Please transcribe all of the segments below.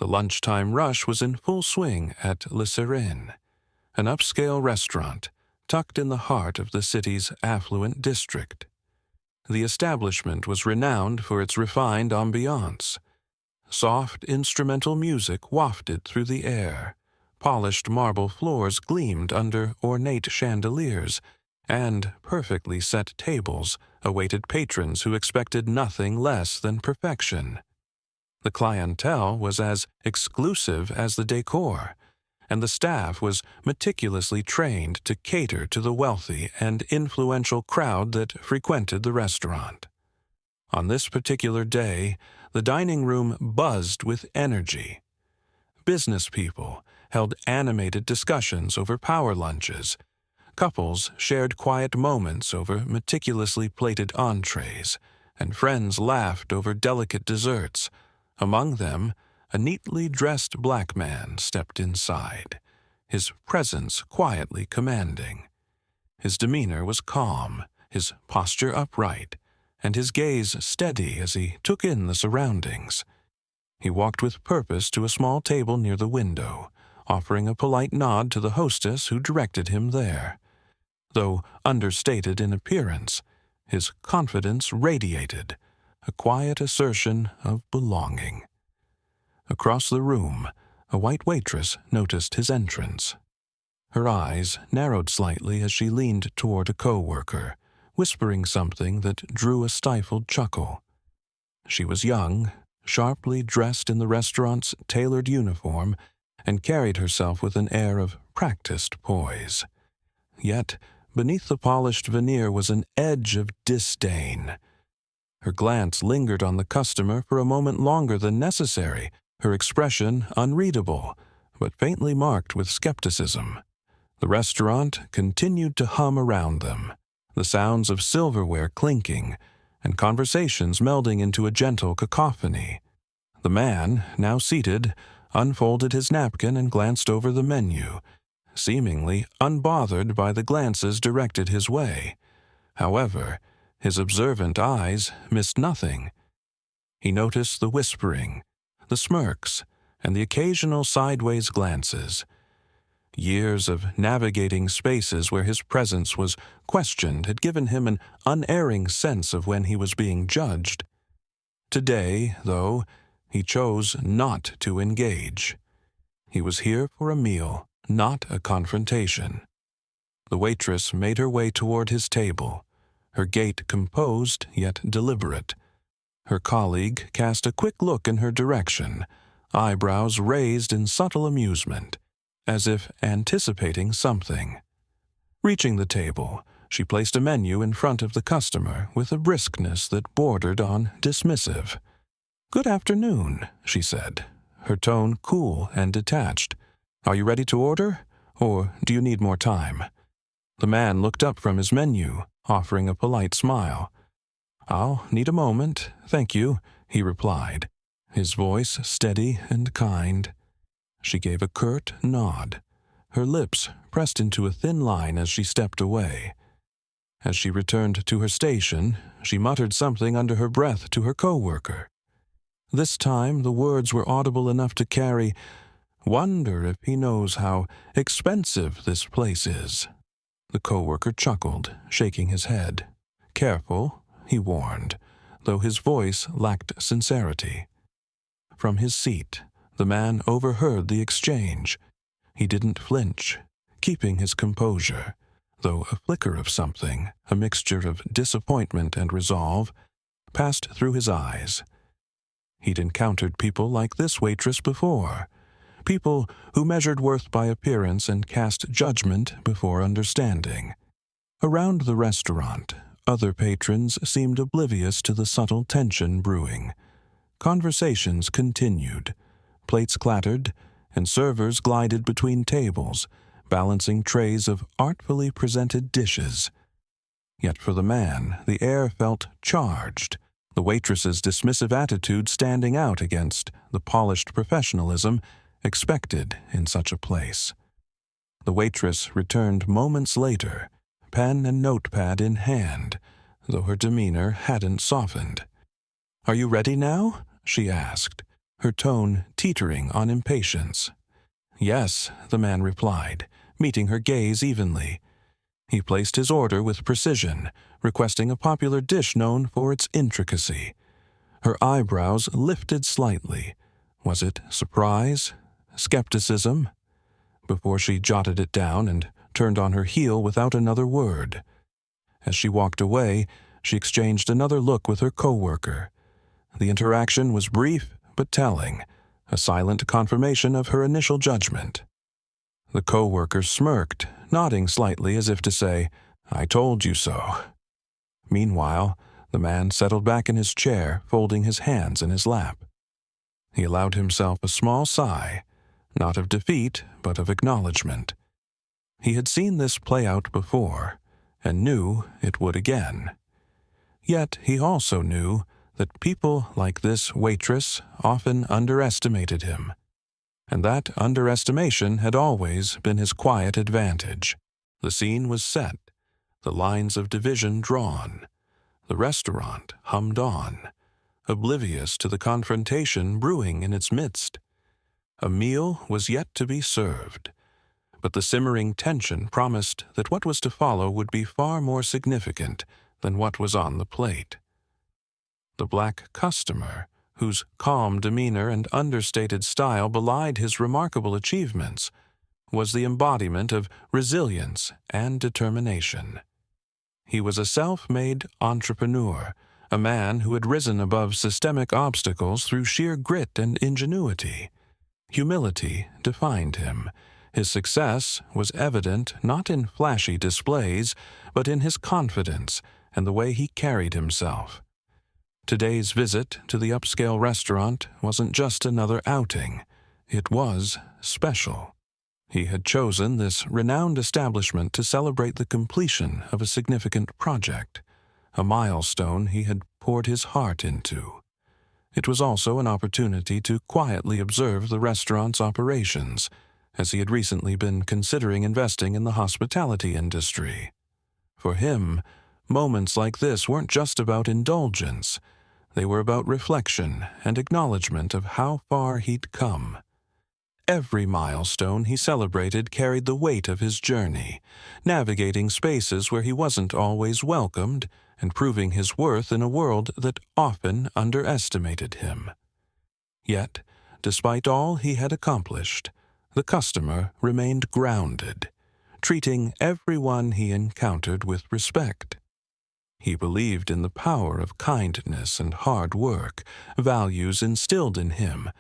The lunchtime rush was in full swing at Le Sirène, an upscale restaurant tucked in the heart of the city's affluent district. The establishment was renowned for its refined ambiance. Soft instrumental music wafted through the air, polished marble floors gleamed under ornate chandeliers, and perfectly set tables awaited patrons who expected nothing less than perfection. The clientele was as exclusive as the decor, and the staff was meticulously trained to cater to the wealthy and influential crowd that frequented the restaurant. On this particular day, the dining room buzzed with energy. Business people held animated discussions over power lunches. Couples shared quiet moments over meticulously plated entrees, and friends laughed over delicate desserts. Among them, a neatly dressed black man stepped inside, his presence quietly commanding. His demeanor was calm, his posture upright, and his gaze steady as he took in the surroundings. He walked with purpose to a small table near the window, offering a polite nod to the hostess who directed him there. Though understated in appearance, his confidence radiated, a quiet assertion of belonging. Across the room, a white waitress noticed his entrance. Her eyes narrowed slightly as she leaned toward a co-worker, whispering something that drew a stifled chuckle. She was young, sharply dressed in the restaurant's tailored uniform, and carried herself with an air of practiced poise. Yet, beneath the polished veneer was an edge of disdain. Her glance lingered on the customer for a moment longer than necessary, her expression unreadable, but faintly marked with skepticism. The restaurant continued to hum around them, the sounds of silverware clinking, and conversations melding into a gentle cacophony. The man, now seated, unfolded his napkin and glanced over the menu, seemingly unbothered by the glances directed his way. However, his observant eyes missed nothing. He noticed the whispering, the smirks, and the occasional sideways glances. Years of navigating spaces where his presence was questioned had given him an unerring sense of when he was being judged. Today, though, he chose not to engage. He was here for a meal, not a confrontation. The waitress made her way toward his table, her gait composed yet deliberate. Her colleague cast a quick look in her direction, eyebrows raised in subtle amusement, as if anticipating something. Reaching the table, she placed a menu in front of the customer with a briskness that bordered on dismissive. "Good afternoon," she said, her tone cool and detached. "Are you ready to order, or do you need more time?" The man looked up from his menu, offering a polite smile. "I'll need a moment, thank you," he replied, his voice steady and kind. She gave a curt nod, her lips pressed into a thin line as she stepped away. As she returned to her station, she muttered something under her breath to her co-worker. This time the words were audible enough to carry, "Wonder if he knows how expensive this place is." The co-worker chuckled, shaking his head. "Careful," he warned, though his voice lacked sincerity. From his seat, the man overheard the exchange. He didn't flinch, keeping his composure, though a flicker of something, a mixture of disappointment and resolve, passed through his eyes. He'd encountered people like this waitress before, people who measured worth by appearance and cast judgment before understanding. Around the restaurant, other patrons seemed oblivious to the subtle tension brewing. Conversations continued, plates clattered, and servers glided between tables, balancing trays of artfully presented dishes. Yet for the man, the air felt charged, the waitress's dismissive attitude standing out against the polished professionalism expected in such a place. The waitress returned moments later, pen and notepad in hand, though her demeanor hadn't softened. "Are you ready now?" she asked, her tone teetering on impatience. "Yes," the man replied, meeting her gaze evenly. He placed his order with precision, requesting a popular dish known for its intricacy. Her eyebrows lifted slightly. Was it surprise? Skepticism? Before she jotted it down and turned on her heel without another word. As she walked away, she exchanged another look with her coworker. The interaction was brief but telling, a silent confirmation of her initial judgment. The coworker smirked, nodding slightly as if to say, "I told you so." Meanwhile, the man settled back in his chair, folding his hands in his lap. He allowed himself a small sigh, not of defeat, but of acknowledgement. He had seen this play out before, and knew it would again. Yet he also knew that people like this waitress often underestimated him, and that underestimation had always been his quiet advantage. The scene was set, the lines of division drawn. The restaurant hummed on, oblivious to the confrontation brewing in its midst. A meal was yet to be served, but the simmering tension promised that what was to follow would be far more significant than what was on the plate. The black customer, whose calm demeanor and understated style belied his remarkable achievements, was the embodiment of resilience and determination. He was a self-made entrepreneur, a man who had risen above systemic obstacles through sheer grit and ingenuity. Humility defined him. His success was evident not in flashy displays, but in his confidence and the way he carried himself. Today's visit to the upscale restaurant wasn't just another outing. It was special. He had chosen this renowned establishment to celebrate the completion of a significant project, a milestone he had poured his heart into. It was also an opportunity to quietly observe the restaurant's operations, as he had recently been considering investing in the hospitality industry. For him, moments like this weren't just about indulgence. They were about reflection and acknowledgement of how far he'd come. Every milestone he celebrated carried the weight of his journey, navigating spaces where he wasn't always welcomed and proving his worth in a world that often underestimated him. Yet, despite all he had accomplished, the customer remained grounded, treating everyone he encountered with respect. He believed in the power of kindness and hard work, values instilled in him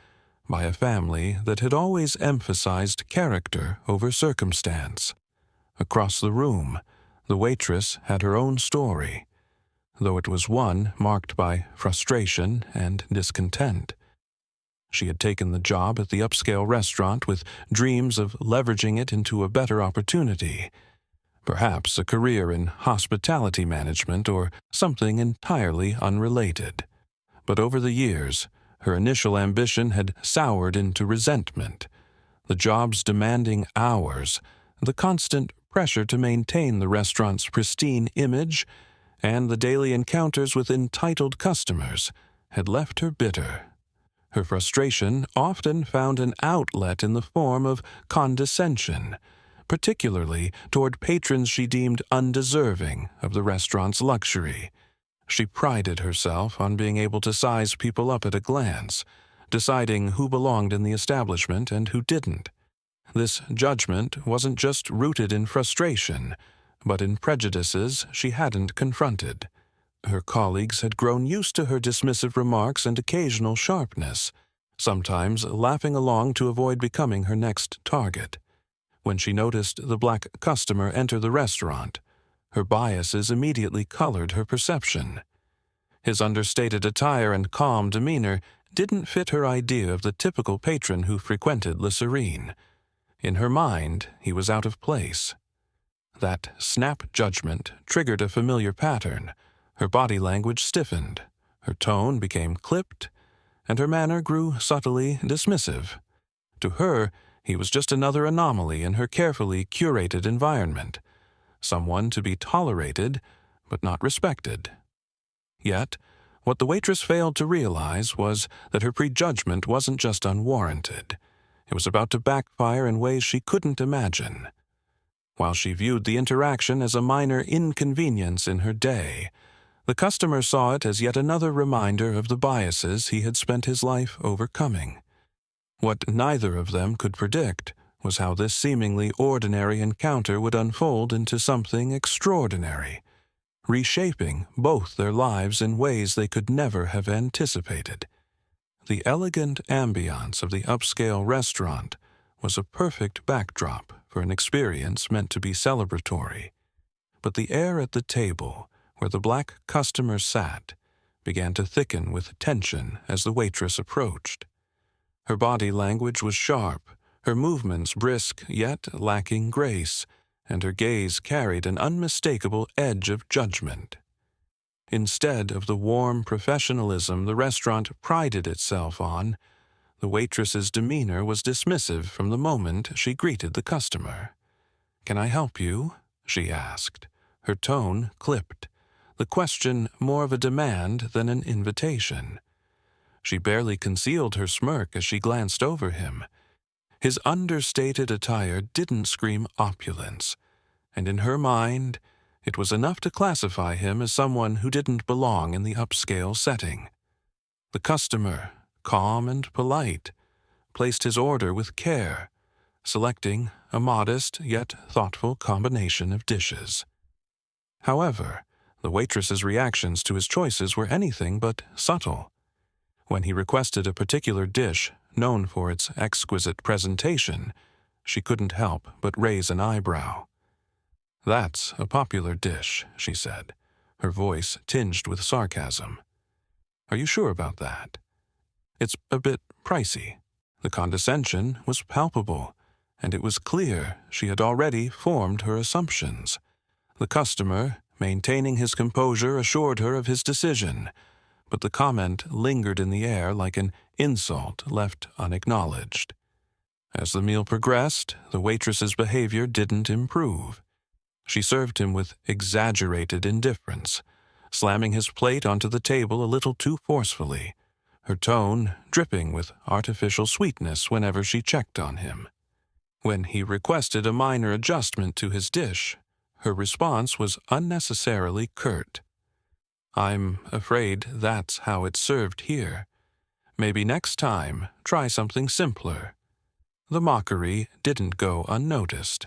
by a family that had always emphasized character over circumstance. Across the room, the waitress had her own story, though it was one marked by frustration and discontent. She had taken the job at the upscale restaurant with dreams of leveraging it into a better opportunity, perhaps a career in hospitality management or something entirely unrelated. But over the years, her initial ambition had soured into resentment. The job's demanding hours, the constant pressure to maintain the restaurant's pristine image, and the daily encounters with entitled customers had left her bitter. Her frustration often found an outlet in the form of condescension, particularly toward patrons she deemed undeserving of the restaurant's luxury. She prided herself on being able to size people up at a glance, deciding who belonged in the establishment and who didn't. This judgment wasn't just rooted in frustration, but in prejudices she hadn't confronted. Her colleagues had grown used to her dismissive remarks and occasional sharpness, sometimes laughing along to avoid becoming her next target. When she noticed the black customer enter the restaurant, her biases immediately colored her perception. His understated attire and calm demeanor didn't fit her idea of the typical patron who frequented Le Serene. In her mind, he was out of place. That snap judgment triggered a familiar pattern. Her body language stiffened, her tone became clipped, and her manner grew subtly dismissive. To her, he was just another anomaly in her carefully curated environment, someone to be tolerated but not respected. Yet, What the waitress failed to realize was that her prejudgment wasn't just unwarranted. It was about to backfire in ways she couldn't imagine. While she viewed the interaction as a minor inconvenience in her day, the customer saw it as yet another reminder of the biases he had spent his life overcoming. What neither of them could predict was how this seemingly ordinary encounter would unfold into something extraordinary, reshaping both their lives in ways they could never have anticipated. The elegant ambiance of the upscale restaurant was a perfect backdrop for an experience meant to be celebratory, but the air at the table, where the black customer sat, began to thicken with tension as the waitress approached. Her body language was sharp, her movements brisk yet lacking grace, and her gaze carried an unmistakable edge of judgment. Instead of the warm professionalism the restaurant prided itself on, the waitress's demeanor was dismissive from the moment she greeted the customer. "Can I help you?" she asked, her tone clipped, the question more of a demand than an invitation. She barely concealed her smirk as she glanced over him. His understated attire didn't scream opulence, and in her mind, it was enough to classify him as someone who didn't belong in the upscale setting. The customer, calm and polite, placed his order with care, selecting a modest yet thoughtful combination of dishes. However, the waitress's reactions to his choices were anything but subtle. When he requested a particular dish known for its exquisite presentation, she couldn't help but raise an eyebrow. "That's a popular dish," she said, her voice tinged with sarcasm. "Are you sure about that? It's a bit pricey." The condescension was palpable, and it was clear she had already formed her assumptions. The customer, maintaining his composure, assured her of his decision, but the comment lingered in the air like an insult left unacknowledged. As the meal progressed, the waitress's behavior didn't improve. She served him with exaggerated indifference, slamming his plate onto the table a little too forcefully, her tone dripping with artificial sweetness whenever she checked on him. When he requested a minor adjustment to his dish, her response was unnecessarily curt. "I'm afraid that's how it's served here. Maybe next time, try something simpler." The mockery didn't go unnoticed.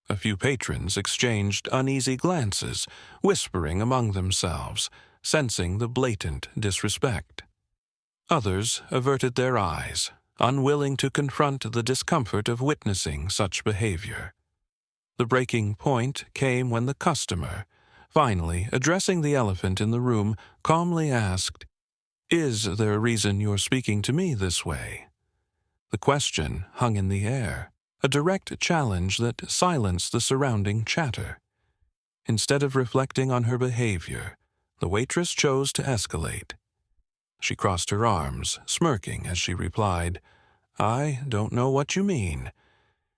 A few patrons exchanged uneasy glances, whispering among themselves, sensing the blatant disrespect. Others averted their eyes, unwilling to confront the discomfort of witnessing such behavior. The breaking point came when the customer, finally addressing the elephant in the room, calmly asked, "Is there a reason you're speaking to me this way?" The question hung in the air, a direct challenge that silenced the surrounding chatter. Instead of reflecting on her behavior, the waitress chose to escalate. She crossed her arms, smirking as she replied, "I don't know what you mean.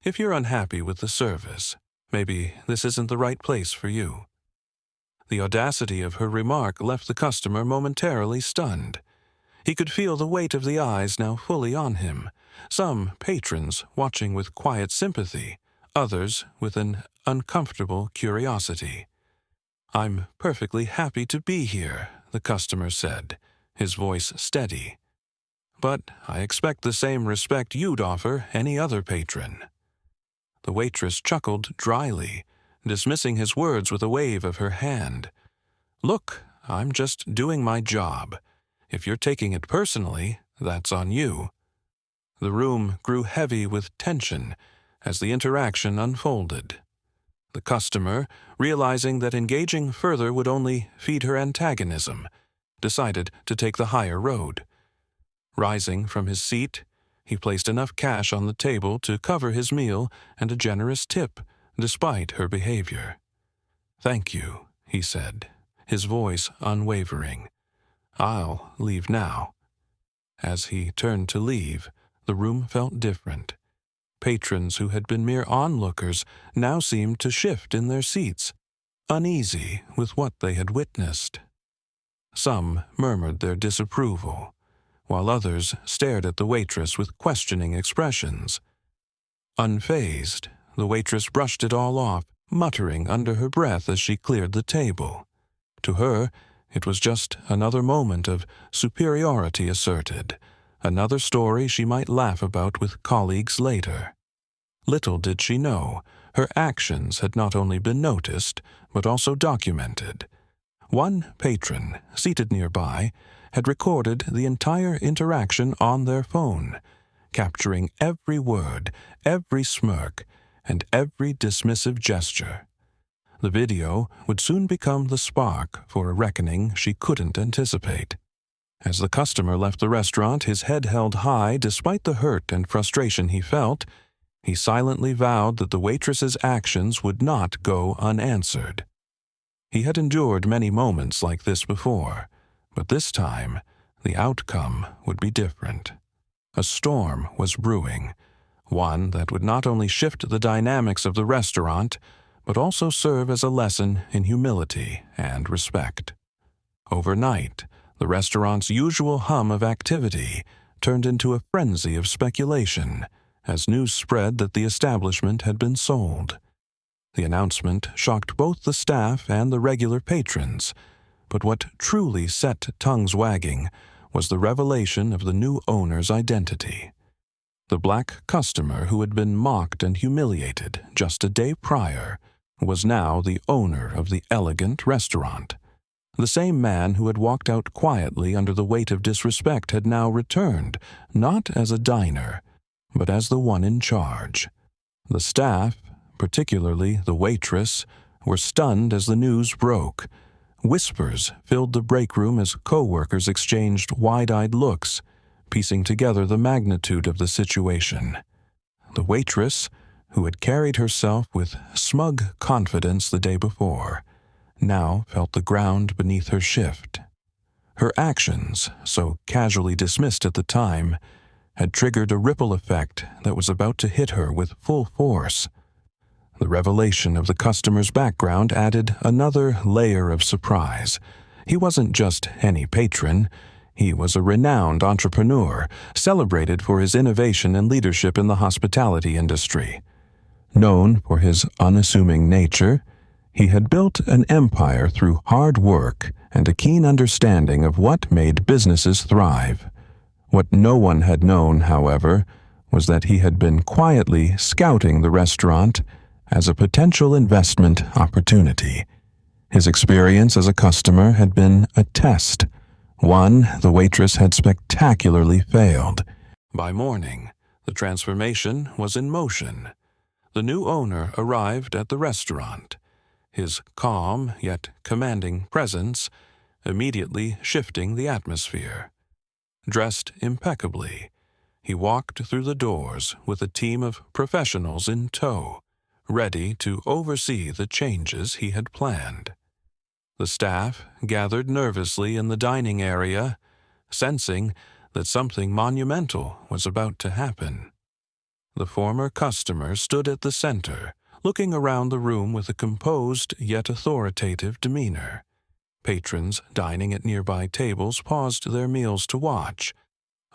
If you're unhappy with the service, maybe this isn't the right place for you." The audacity of her remark left the customer momentarily stunned. He could feel the weight of the eyes now fully on him, some patrons watching with quiet sympathy, others with an uncomfortable curiosity. "I'm perfectly happy to be here," the customer said, his voice steady. "But I expect the same respect you'd offer any other patron." The waitress chuckled dryly, dismissing his words with a wave of her hand. "Look, I'm just doing my job. If you're taking it personally, that's on you." The room grew heavy with tension as the interaction unfolded. The customer, realizing that engaging further would only feed her antagonism, decided to take the higher road. Rising from his seat, he placed enough cash on the table to cover his meal and a generous tip, despite her behavior. "Thank you," he said, his voice unwavering. "I'll leave now." As he turned to leave, the room felt different. Patrons who had been mere onlookers now seemed to shift in their seats, uneasy with what they had witnessed. Some murmured their disapproval, while others stared at the waitress with questioning expressions. Unfazed, the waitress brushed it all off, muttering under her breath as she cleared the table. To her, it was just another moment of superiority asserted, another story she might laugh about with colleagues later. Little did she know, her actions had not only been noticed, but also documented. One patron, seated nearby, had recorded the entire interaction on their phone, capturing every word, every smirk, and every dismissive gesture. The video would soon become the spark for a reckoning she couldn't anticipate. As the customer left the restaurant, his head held high despite the hurt and frustration he felt, he silently vowed that the waitress's actions would not go unanswered. He had endured many moments like this before, but this time the outcome would be different. A storm was brewing, one that would not only shift the dynamics of the restaurant, but also serve as a lesson in humility and respect. Overnight, the restaurant's usual hum of activity turned into a frenzy of speculation as news spread that the establishment had been sold. The announcement shocked both the staff and the regular patrons, but what truly set tongues wagging was the revelation of the new owner's identity. The black customer who had been mocked and humiliated just a day prior was now the owner of the elegant restaurant. The same man who had walked out quietly under the weight of disrespect had now returned, not as a diner, but as the one in charge. The staff, particularly the waitress, were stunned as the news broke. Whispers filled the break room as co-workers exchanged wide-eyed looks, piecing together the magnitude of the situation. The waitress, who had carried herself with smug confidence the day before, now felt the ground beneath her shift. Her actions, so casually dismissed at the time, had triggered a ripple effect that was about to hit her with full force. The revelation of the customer's background added another layer of surprise. He wasn't just any patron. He was a renowned entrepreneur, celebrated for his innovation and leadership in the hospitality industry. Known for his unassuming nature, he had built an empire through hard work and a keen understanding of what made businesses thrive. What no one had known, however, was that he had been quietly scouting the restaurant as a potential investment opportunity. His experience as a customer had been a test, one the waitress had spectacularly failed. By morning, the transformation was in motion. The new owner arrived at the restaurant, his calm yet commanding presence immediately shifting the atmosphere. Dressed impeccably, he walked through the doors with a team of professionals in tow, ready to oversee the changes he had planned. The staff gathered nervously in the dining area, sensing that something monumental was about to happen. The former customer stood at the center, looking around the room with a composed yet authoritative demeanor. Patrons dining at nearby tables paused their meals to watch,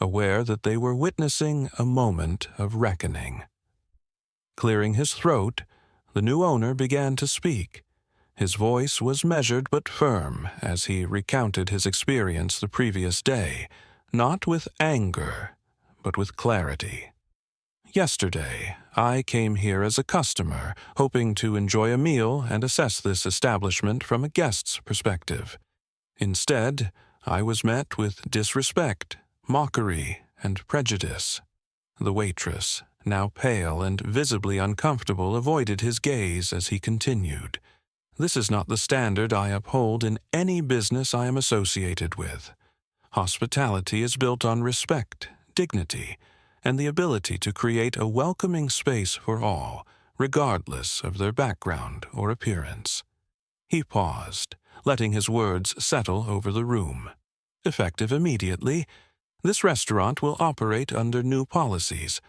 aware that they were witnessing a moment of reckoning. Clearing his throat, the new owner began to speak. His voice was measured but firm as he recounted his experience the previous day, not with anger, but with clarity. Yesterday, I came here as a customer, hoping to enjoy a meal and assess this establishment from a guest's perspective. Instead, I was met with disrespect, mockery, and prejudice. The waitress, now pale and visibly uncomfortable, avoided his gaze as he continued. This is not the standard I uphold in any business I am associated with. Hospitality is built on respect, dignity, and the ability to create a welcoming space for all, regardless of their background or appearance. He paused, letting his words settle over the room. Effective immediately, this restaurant will operate under new policies.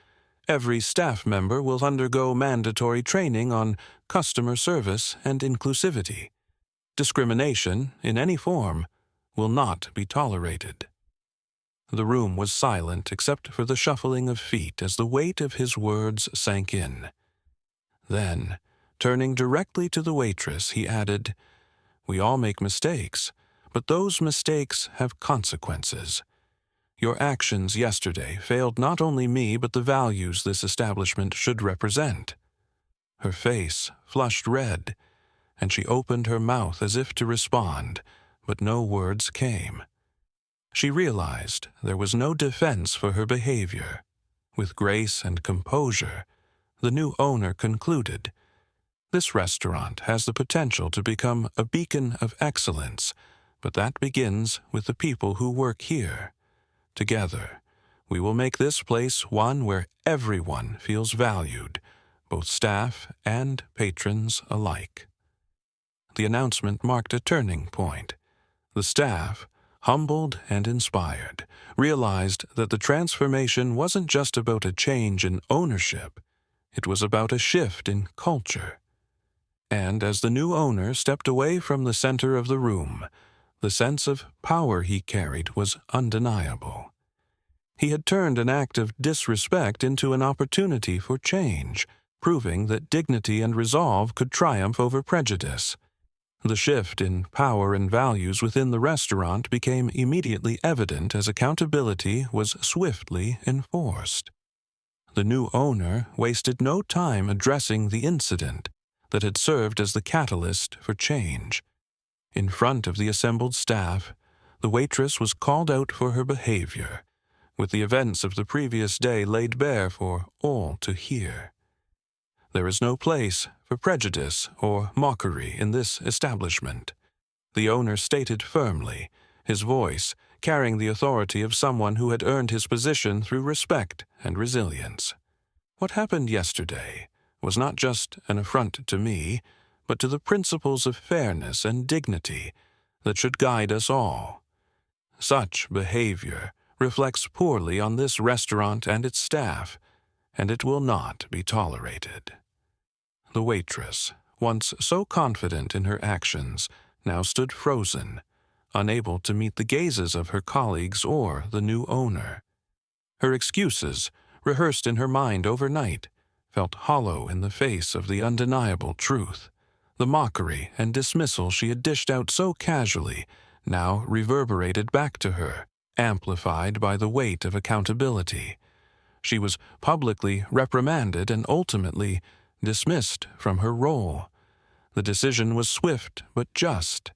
Every staff member will undergo mandatory training on customer service and inclusivity. Discrimination, in any form, will not be tolerated. The room was silent except for the shuffling of feet as the weight of his words sank in. Then, turning directly to the waitress, he added, "We all make mistakes, but those mistakes have consequences. Your actions yesterday failed not only me but the values this establishment should represent." Her face flushed red, and she opened her mouth as if to respond, but no words came. She realized there was no defense for her behavior. With grace and composure, the new owner concluded, "This restaurant has the potential to become a beacon of excellence, but that begins with the people who work here. Together, we will make this place one where everyone feels valued, both staff and patrons alike." The announcement marked a turning point. The staff, humbled and inspired, realized that the transformation wasn't just about a change in ownership, it was about a shift in culture. And as the new owner stepped away from the center of the room, the sense of power he carried was undeniable. He had turned an act of disrespect into an opportunity for change, proving that dignity and resolve could triumph over prejudice. The shift in power and values within the restaurant became immediately evident as accountability was swiftly enforced. The new owner wasted no time addressing the incident that had served as the catalyst for change. In front of the assembled staff, the waitress was called out for her behavior, with the events of the previous day laid bare for all to hear. There is no place for prejudice or mockery in this establishment, the owner stated firmly, his voice carrying the authority of someone who had earned his position through respect and resilience. What happened yesterday was not just an affront to me, but to the principles of fairness and dignity that should guide us all. Such behavior reflects poorly on this restaurant and its staff, and it will not be tolerated. The waitress, once so confident in her actions, now stood frozen, unable to meet the gazes of her colleagues or the new owner. Her excuses, rehearsed in her mind overnight, felt hollow in the face of the undeniable truth. The mockery and dismissal she had dished out so casually now reverberated back to her, amplified by the weight of accountability. She was publicly reprimanded and ultimately dismissed from her role. The decision was swift but just,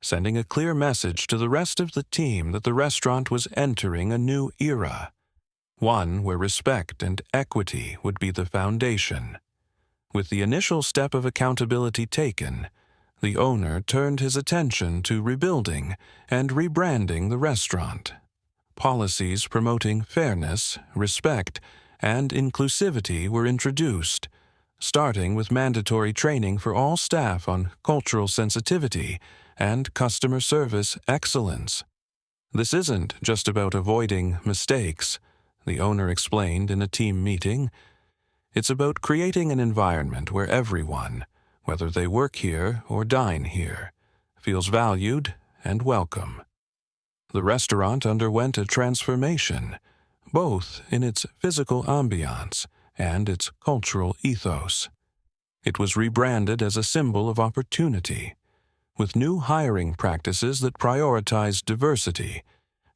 sending a clear message to the rest of the team that the restaurant was entering a new era, one where respect and equity would be the foundation. With the initial step of accountability taken, the owner turned his attention to rebuilding and rebranding the restaurant. Policies promoting fairness, respect, and inclusivity were introduced, starting with mandatory training for all staff on cultural sensitivity and customer service excellence. "This isn't just about avoiding mistakes," the owner explained in a team meeting. "It's about creating an environment where everyone, whether they work here or dine here, feels valued and welcome." The restaurant underwent a transformation, both in its physical ambiance and its cultural ethos. It was rebranded as a symbol of opportunity, with new hiring practices that prioritized diversity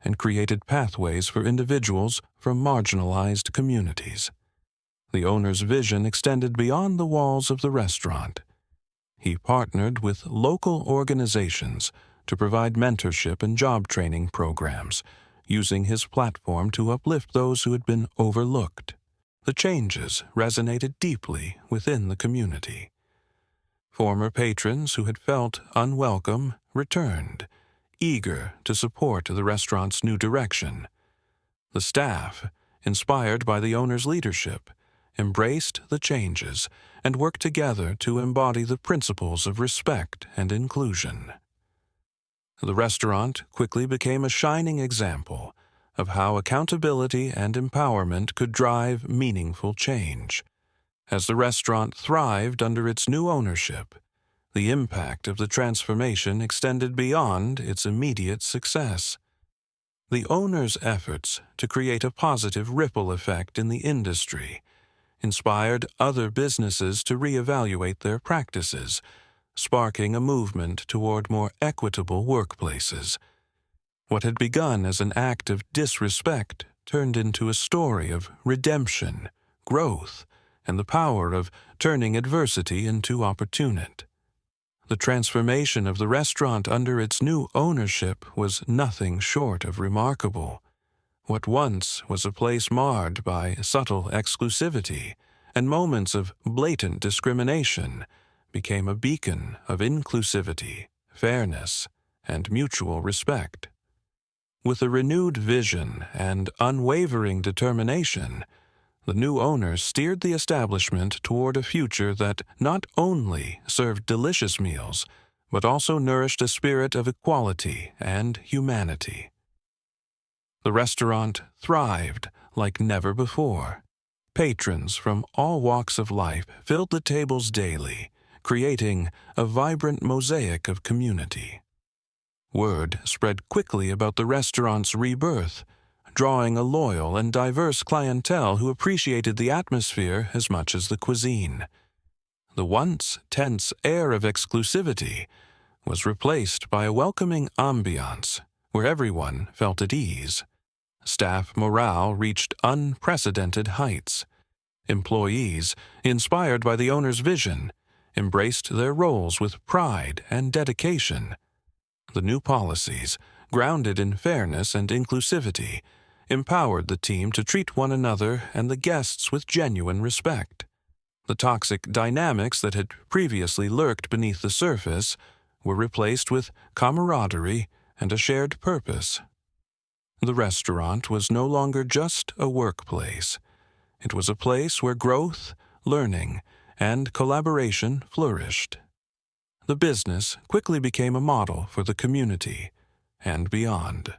and created pathways for individuals from marginalized communities. The owner's vision extended beyond the walls of the restaurant. He partnered with local organizations to provide mentorship and job training programs, using his platform to uplift those who had been overlooked. The changes resonated deeply within the community. Former patrons who had felt unwelcome returned, eager to support the restaurant's new direction. The staff, inspired by the owner's leadership, embraced the changes and worked together to embody the principles of respect and inclusion. The restaurant quickly became a shining example of how accountability and empowerment could drive meaningful change. As the restaurant thrived under its new ownership, The impact of the transformation extended beyond its immediate success. The owner's efforts to create a positive ripple effect in the industry inspired other businesses to reevaluate their practices, sparking a movement toward more equitable workplaces. What had begun as an act of disrespect turned into a story of redemption, growth, and the power of turning adversity into opportunity. The transformation of the restaurant under its new ownership was nothing short of remarkable. What once was a place marred by subtle exclusivity and moments of blatant discrimination became a beacon of inclusivity, fairness, and mutual respect. With a renewed vision and unwavering determination, the new owner steered the establishment toward a future that not only served delicious meals, but also nourished a spirit of equality and humanity. The restaurant thrived like never before. Patrons from all walks of life filled the tables daily, creating a vibrant mosaic of community. Word spread quickly about the restaurant's rebirth, drawing a loyal and diverse clientele who appreciated the atmosphere as much as the cuisine. The once tense air of exclusivity was replaced by a welcoming ambiance where everyone felt at ease. Staff morale reached unprecedented heights. Employees, inspired by the owner's vision, embraced their roles with pride and dedication. The new policies, grounded in fairness and inclusivity, empowered the team to treat one another and the guests with genuine respect. The toxic dynamics that had previously lurked beneath the surface were replaced with camaraderie and a shared purpose. The restaurant was no longer just a workplace. It was a place where growth, learning, and collaboration flourished. The business quickly became a model for the community and beyond.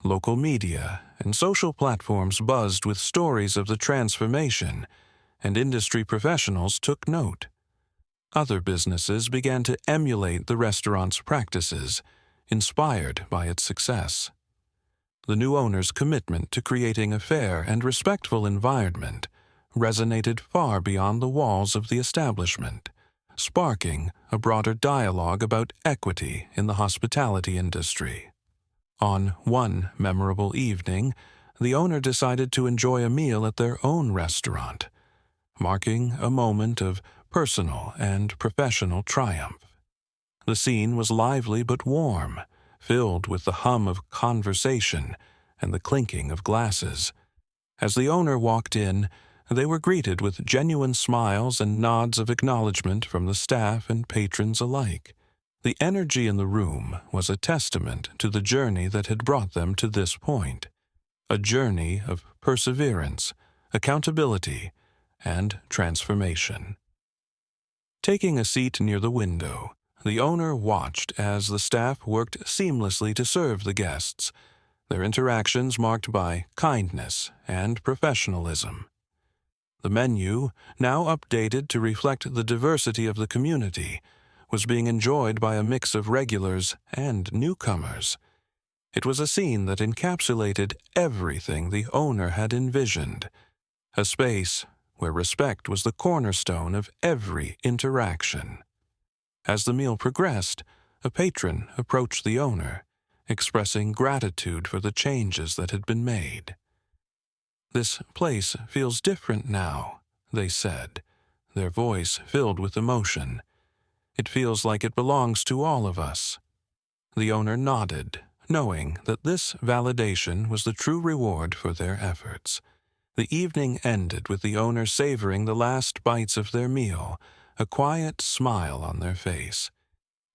Local media and social platforms buzzed with stories of the transformation, and industry professionals took note. Other businesses began to emulate the restaurant's practices, inspired by its success. The new owner's commitment to creating a fair and respectful environment resonated far beyond the walls of the establishment, sparking a broader dialogue about equity in the hospitality industry. On one memorable evening, the owner decided to enjoy a meal at their own restaurant, marking a moment of personal and professional triumph. The scene was lively but warm, filled with the hum of conversation and the clinking of glasses. As the owner walked in, they were greeted with genuine smiles and nods of acknowledgement from the staff and patrons alike. The energy in the room was a testament to the journey that had brought them to this point, a journey of perseverance, accountability, and transformation. Taking a seat near the window, the owner watched as the staff worked seamlessly to serve the guests, their interactions marked by kindness and professionalism. The menu, now updated to reflect the diversity of the community, was being enjoyed by a mix of regulars and newcomers. It was a scene that encapsulated everything the owner had envisioned, a space where respect was the cornerstone of every interaction. As the meal progressed, a patron approached the owner, expressing gratitude for the changes that had been made. "This place feels different now," they said, their voice filled with emotion. "It feels like it belongs to all of us." The owner nodded, knowing that this validation was the true reward for their efforts. The evening ended with the owner savoring the last bites of their meal, a quiet smile on their face.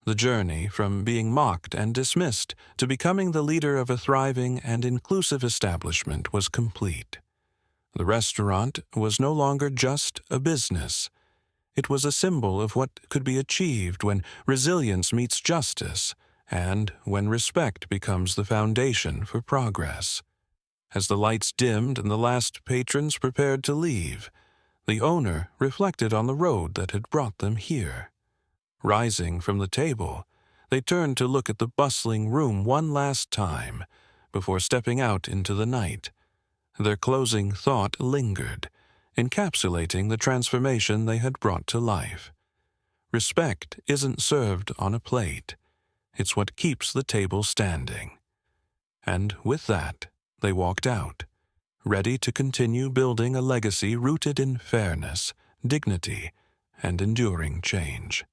The journey from being mocked and dismissed to becoming the leader of a thriving and inclusive establishment was complete. The restaurant was no longer just a business. It was a symbol of what could be achieved when resilience meets justice and when respect becomes the foundation for progress. As the lights dimmed and the last patrons prepared to leave, the owner reflected on the road that had brought them here. Rising from the table, they turned to look at the bustling room one last time before stepping out into the night. Their closing thought lingered, encapsulating the transformation they had brought to life. Respect isn't served on a plate. It's what keeps the table standing. And with that, they walked out, ready to continue building a legacy rooted in fairness, dignity, and enduring change.